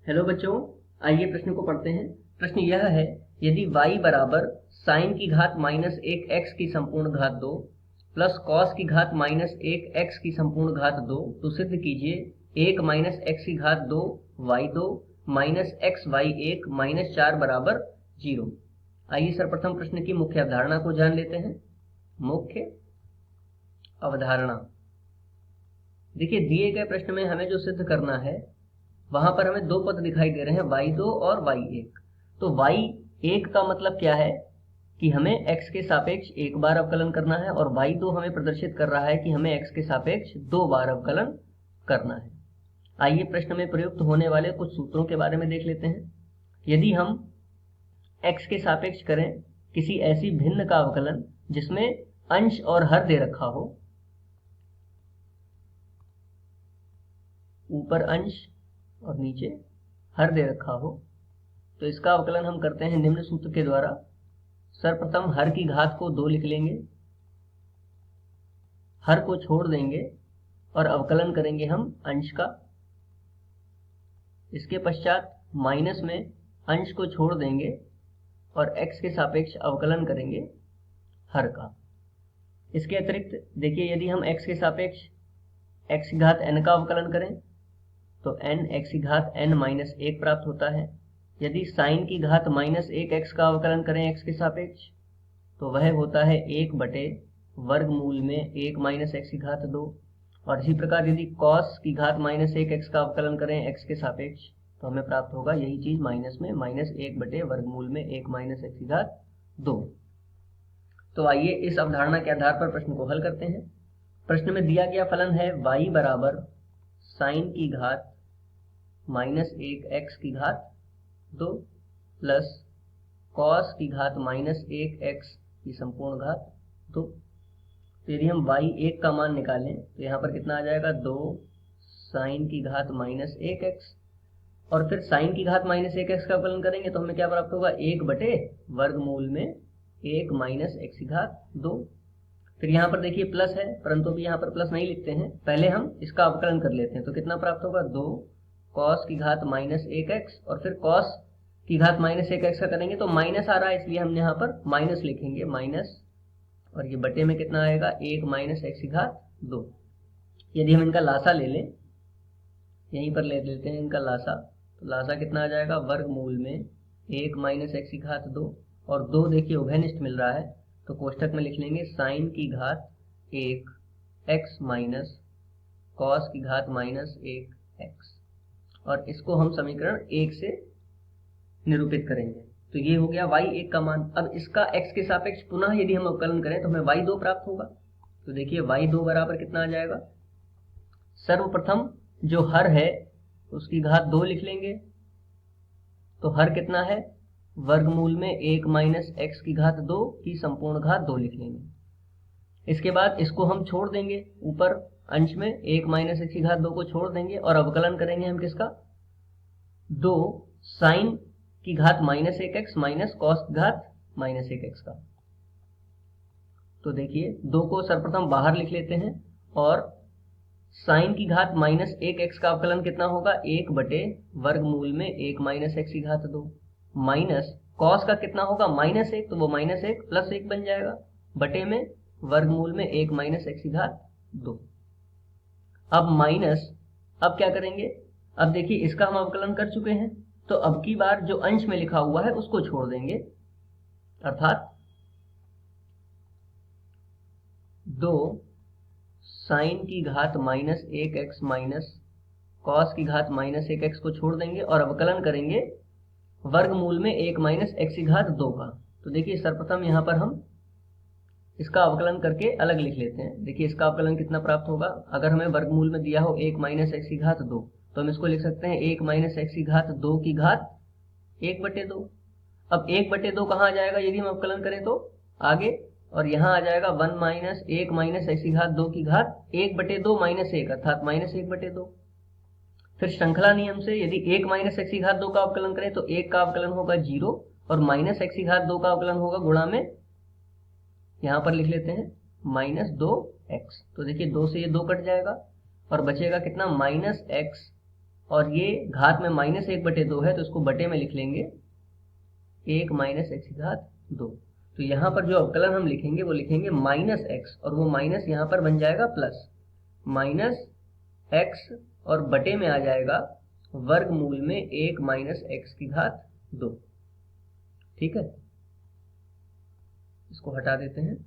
Hello बच्चों, आइए प्रश्न को पढ़ते हैं। प्रश्न यह है, यदि y बराबर साइन की घात माइनस एक एक्स की संपूर्ण घात 2 प्लस कॉस की घात माइनस एक एक्स की संपूर्ण घात 2, तो सिद्ध कीजिए 1 माइनस एक्स की घात 2 y2 minus x Y 1 minus 4 बराबर 0। आइए सर्वप्रथम प्रश्न की मुख्य अवधारणा को जान लेते हैं। मुख्य अवधारणा, देखिए दिए गए प्रश्न में हमें जो सिद्ध करना है वहां पर हमें दो पद दिखाई दे रहे हैं, y2 और y1। तो y1 का मतलब क्या है कि हमें x के सापेक्ष एक बार अवकलन करना है, और y2 हमें प्रदर्शित कर रहा है कि हमें x के सापेक्ष दो बार अवकलन करना है। आइए प्रश्न में प्रयुक्त होने वाले कुछ सूत्रों के बारे में देख लेते हैं। यदि हम x के सापेक्ष करें किसी ऐसी भिन्न का अवकलन जिसमें अंश और हर दे रखा हो, ऊपर अंश और नीचे हर दे रखा हो, तो इसका अवकलन हम करते हैं निम्न सूत्र के द्वारा। सर्वप्रथम हर की घात को 2 लिख लेंगे, हर को छोड़ देंगे और अवकलन करेंगे हम अंश का। इसके पश्चात माइनस में अंश को छोड़ देंगे और x के सापेक्ष अवकलन करेंगे हर का। इसके अतिरिक्त देखिए, यदि हम x के सापेक्ष x की घात n का अवकलन करें तो n x की घात n माइनस 1 प्राप्त होता है। यदि साइन की घात माइनस 1x का अवकलन करें x के सापेक्ष तो वह होता है 1 बटे वर्गमूल में 1 माइनस x की घात 2। और इसी प्रकार यदि cos की घात माइनस 1x का अवकलन करें x के सापेक्ष तो हमें प्राप्त होगा यही चीज माइनस में माइनस 1 बटे वर्गमूल में 1 माइनस x की घात 2। तो आइए इस अवधारणा के आधार पर प्रश्न को हल करते हैं। प्रश्न में दिया गया फलन है y बराबर साइन की घात माइनस 1x की घात 2 प्लस कॉस की घात माइनस 1x की संपूर्ण घात 2। तो यदि हम y1 का मान निकालें तो यहाँ पर कितना आ जाएगा, 2 साइन की घात माइनस 1x, और फिर साइन की घात माइनस 1x का अवकलन करेंगे तो हमें क्या प्राप्त होगा, 1 बटे वर्गमूल में 1 माइनस x की घात 2। फिर यहाँ पर देखिए प्लस है, परंतु अभी यहाँ पर प्लस नहीं लिखते हैं, पहले हम इसका अवकलन कर लेते हैं। तो कितना प्राप्त होगा, 2 कॉस की घात माइनस 1x, और फिर कॉस की घात माइनस 1x का करेंगे तो माइनस आ रहा है इसलिए हम यहाँ पर माइनस लिखेंगे, माइनस, और ये बटे में कितना आएगा, 1 माइनस x की घात 2। यदि हम इनका लासा ले लें, यहीं पर ले लेते हैं इनका लासा, तो लासा कितना आ जाएगा, वर्गमूल में 1 माइनस x की घात 2, और 2 देखिए उभयनिष्ठ मिल रहा है तो कोष्ठक में लिख लेंगे साइन की घात 1 x माइनस कॉस की घात माइनस 1 x, और इसको हम समीकरण 1 से निरूपित करेंगे। तो ये हो गया y1 का मान। अब इसका x के सापेक्ष पुनः यदि हम अवकलन करें तो हमें y2 प्राप्त होगा। तो देखिए y2 बराबर कितना आ जाएगा, सर्वप्रथम जो हर है उसकी घात 2 लिख लेंगे, तो हर कितना है, वर्गमूल में 1 माइनस x की घात 2 की संपूर्ण घात 2 लिख लेंगे। इसके बाद इसको हम छोड़ देंगे, ऊपर अंश में 1 माइनस x की घात 2 को छोड़ देंगे और अवकलन करेंगे हम किसका, 2 साइन की घात माइनस 1x माइनस कॉस की घात माइनस 1x का। तो देखिए 2 को सर्वप्रथम बाहर लिख लेते हैं, और साइन की घात माइनस 1x का अवकलन कितना होगा, 1 बटे वर्गमूल में 1 माइनस x की घात 2, माइनस कॉस का कितना होगा, माइनस 1, तो वो माइनस 1 प्लस 1 बन जाएगा, बटे में वर्गमूल में 1 माइनस x की घात 2। अब माइनस, अब क्या करेंगे, अब देखिए इसका हम अवकलन कर चुके हैं, तो अब की बार जो अंश में लिखा हुआ है उसको छोड़ देंगे, अर्थात 2 साइन की घात माइनस 1x माइनस कॉस की घात माइनस 1x को छोड़ देंगे और अवकलन करेंगे वर्गमूल में 1 माइनस x की घात 2 का। तो देखिए सर्वप्रथम यहाँ पर हम इसका अवकलन करके अलग लिख लेते हैं। देखिए इसका अवकलन कितना प्राप्त होगा, अगर हमें वर्गमूल में दिया हो 1 माइनस x की घात 2 तो हम इसको लिख सकते हैं 1 माइनस x की घात 2 की घात 1 बटे 2। अब 1 बटे 2 कहाँ आ जाएगा, यदि हम अवकलन करें तो आगे, और यहाँ आ जाएगा 1 माइनस 1 माइनस x की घात 2 की घात 1 बटे 2 माइनस 1, अर्थात माइनस 1 बटे 2। फिर श्रृंखला नियम से यदि 1 माइनस x की घात 2 का अवकलन करें तो 1 का अवकलन होगा 0, और माइनस x की घात 2 का अवकलन होगा गुणा में, यहाँ पर लिख लेते हैं माइनस 2x। तो देखिए 2 से ये 2 कट जाएगा और बचेगा कितना, माइनस x और ये घात में -1/2 है तो इसको बटे में लिख लेंगे 1 - x की घात 2। तो यहाँ पर जो अवकलन हम लिखेंगे वो लिखेंगे -x, और वो माइनस यहाँ पर बन जाएगा प्लस, -x और बटे में आ जाएगा वर्गमूल में 1 - x की घात 2। ठीक है, इसको हटा देते हैं।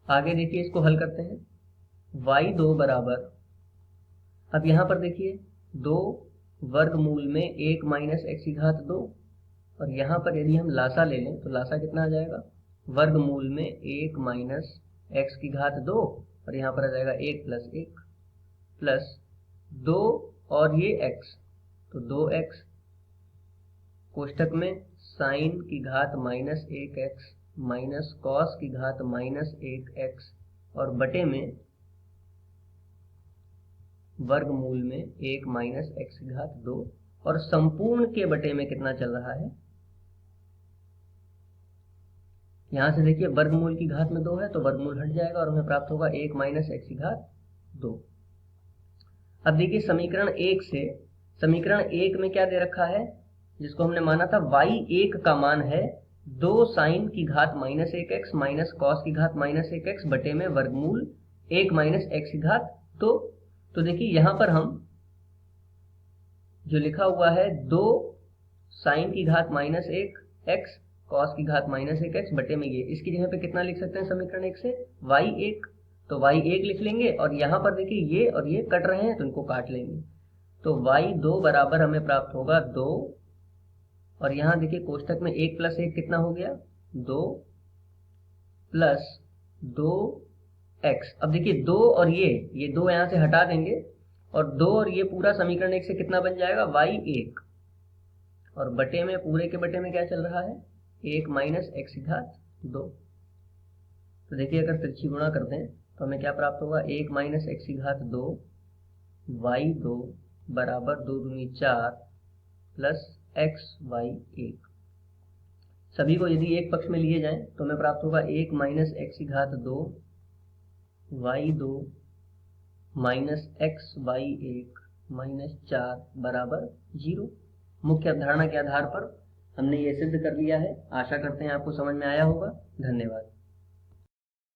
आगे देखिए, इसको हल करते हैं। y2 बराबर, अब यहाँ पर देखिए 2 वर्गमूल में 1 - x की घात 2, और यहाँ पर यदि हम लासा ले लें तो लासा कितना आ जाएगा, वर्गमूल में 1 - x की घात 2, और यहाँ पर आ जाएगा 1 + 1 प्लस 2 और ये x, तो 2x कोष्टक में साइन की घात -1x माइनस कॉस की घात -1x, और बटे में वर्गमूल में 1 - x की घात 2, और संपूर्ण के बटे में कितना चल रहा है, यहां से देखिए वर्गमूल की घात में 2 है तो वर्गमूल हट जाएगा और हमें प्राप्त होगा 1 - x की घात 2। अब देखिए समीकरण 1 से, समीकरण 1 में क्या दे रखा है, जिसको हमने माना था y1 का मान है 2 साइन की घात -1x माइनस कॉस की घात -1x बटे में वर्गमूल 1 - x की घात 2। तो देखिए यहाँ पर हम जो लिखा हुआ है 2 साइन की घात -1x कॉस की घात -1x बटे में ये, इसकी जगह पे कितना लिख सकते हैं समीकरण 1 से, y1, तो y1 लिख लेंगे, और यहाँ पर देखिए ये और ये कट रहे हैं तो इनको काट लेंगे, तो y2 बराबर हमें प्राप्त होगा 2, और यहाँ देखिए कोष्टक में 1 + 1 कितना हो गया, 2 प्लस 2x। अब देखिए 2 और ये 2 यहाँ से हटा देंगे, और 2 और ये पूरा समीकरण 1 से कितना बन जाएगा, y1, और बटे में पूरे के बटे में क्या चल रहा है, 1 - x की घात 2। तो देखिए अगर तिरछी गुणा करते हैं तो हमें क्या प्राप्त होगा, 1 - x की घात 2, y2 बराबर 2 दूनी 4 प्लस x y1। सभी को यदि एक पक्ष में लिए जाएं तो हमें प्राप्त होगा 1 - x की घात 2, y2 minus x y1 minus 4 बराबर 0। मुख्य अवधारणा के आधार पर हमने ये सिद्ध कर लिया है। आशा करते हैं आपको समझ में आया होगा। धन्यवाद।